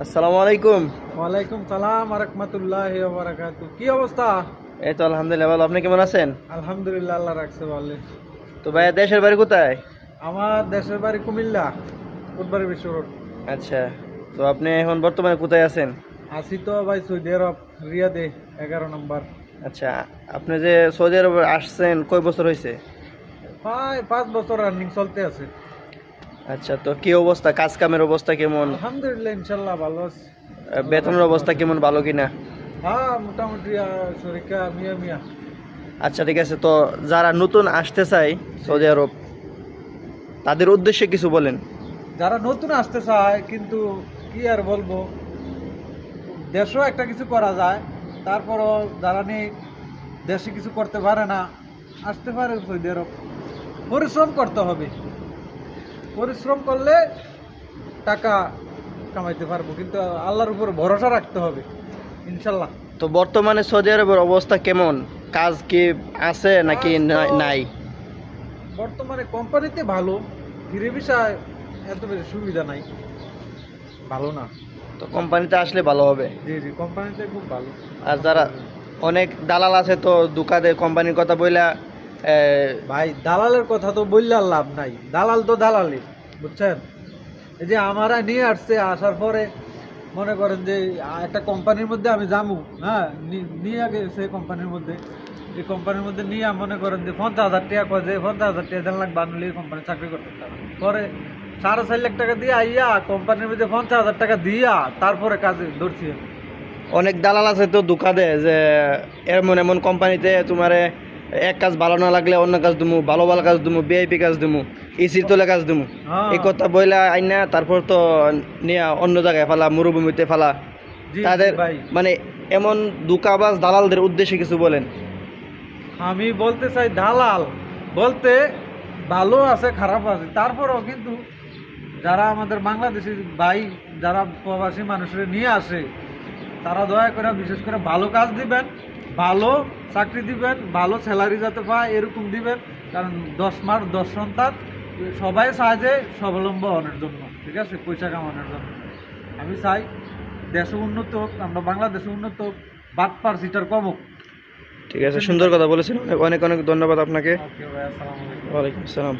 আসসালামু আলাইকুম। ওয়ালাইকুম সালাম ওয়া রাহমাতুল্লাহি ওয়া বারাকাতুহু। কি অবস্থা? এই তো আলহামদুলিল্লাহ ভালো। আপনি কেমন আছেন? আলহামদুলিল্লাহ, আল্লাহ রাখছে ভালো। তো ভাইয়া দেশের বাড়ি কোথায়? আমার দেশের বাড়ি কুমিল্লা, ফুটবাড়ি বিশ্ব রোড। আচ্ছা, তো আপনি এখন বর্তমানে কোথায় আছেন? আছি তো ভাই সৌদি আরব, রিয়াদে 11 নম্বর। আচ্ছা, আপনি যে সৌদি আরবে আসছেন কয় বছর হয়েছে? প্রায় 5 বছর রানিং চলতে আছে। আচ্ছা, তো কি অবস্থা, কাজ কামের অবস্থা কেমন? আলহামদুলিল্লাহ, ইনশাল্লাহ ভালো আছে। বেতনের অবস্থা কেমন, ভালো কিনা? হ্যাঁ, মোটামুটি শরীরটা মিয়া মিয়া। আচ্ছা ঠিক আছে, তো যারা নতুন আসতে চায় সৌদি আরব তাদের উদ্দেশ্যে কিছু বলেন। যারা নতুন আসতে চায়, কিন্তু কি আর বলবো, দেশেও একটা কিছু করা যায়, তারপরও যারা নেই দেশে কিছু করতে পারে না, আসতে পারে সৌদি আরব। পরিশ্রম করতে হবে, পরিশ্রম করলে টাকা কামাইতে পারবো, কিন্তু আল্লাহর উপর ভরসা রাখতে হবে, ইনশাল্লাহ। তো বর্তমানে সৌদি আরবের অবস্থা কেমন? কাজ কি আছে নাকি কাজ তো নাই? বর্তমানে কোম্পানিতে ভালো, ফিরে ভিসায় এত বেশি সুবিধা নাই, ভালো না। তো কোম্পানিতে আসলে ভালো হবে। জি জি, কোম্পানিতে খুব ভালো। আর যারা অনেক দালাল আছে তো দুকা দেয় কোম্পানির কথা বইলা। ভাই দালালের কথা তো বললে আর লাভ নাই, দালাল তো দালালি, বুঝছেন? এই যে আমারা নিয়ে আসছে, আসার পরে মনে করেন যে একটা কোম্পানির মধ্যে আমি যাবো, হ্যাঁ, নিয়ে আগে সেই কোম্পানির মধ্যে, এই কোম্পানির মধ্যে নিয়ে মনে করেন যে 50,000 টাকা কয়, যে 50,000 টাকা দেন লাখ বানলে কোম্পানি চাকরি করতে পারে। পরে 4.5 লাখ টাকা দিয়ে আইয়া কোম্পানির মধ্যে 50,000 টাকা দিয়া তারপরে কাজে ধরছি আমি। অনেক দালাল আছে তো দুকা দেয় যে এমন এমন কোম্পানিতে তোমারে এক কাজ ভালো না লাগলে অন্য কাজ দিমু, ভালো ভালো কাজ দিমু, ভিআইপি কাজ দিমু, এসির তোলে কাজ দিমু, হ্যাঁ। এই কথা বইলা আইনা তারপর তো নিয়ে অন্য জায়গায় ফালা, মরুভূমিতে ফালা। জি তাদের ভাই, মানে এমন দুকাবাজ দালালদের উদ্দেশ্যে কিছু বলেন। আমি বলতে চাই দালাল বলতে ভালো আছে খারাপ আছে, তারপরেও কিন্তু যারা আমাদের বাংলাদেশি ভাই, যারা প্রবাসী মানুষের নিয়ে আসে, তারা দয়া করে বিশেষ করে ভালো কাজ দিবেন, ভালো চাকরি দিবেন, ভালো স্যালারি যাতে পায় এরকম দিবেন। কারণ 10 মাস 10 সন্তান, সবাই চায় যে স্বাবলম্বনের জন্য, ঠিক আছে, পয়সা কামানোর জন্য। আমি চাই দেশে উন্নত হোক, আমরা বাংলাদেশে উন্নত হোক, বাটপার সিটার কম হোক। ঠিক আছে, সুন্দর কথা বলেছেন, অনেক অনেক অনেক ধন্যবাদ আপনাকে। ওকে ভাই, আসসালামু আলাইকুম। ওয়ালাইকুম আসসালাম।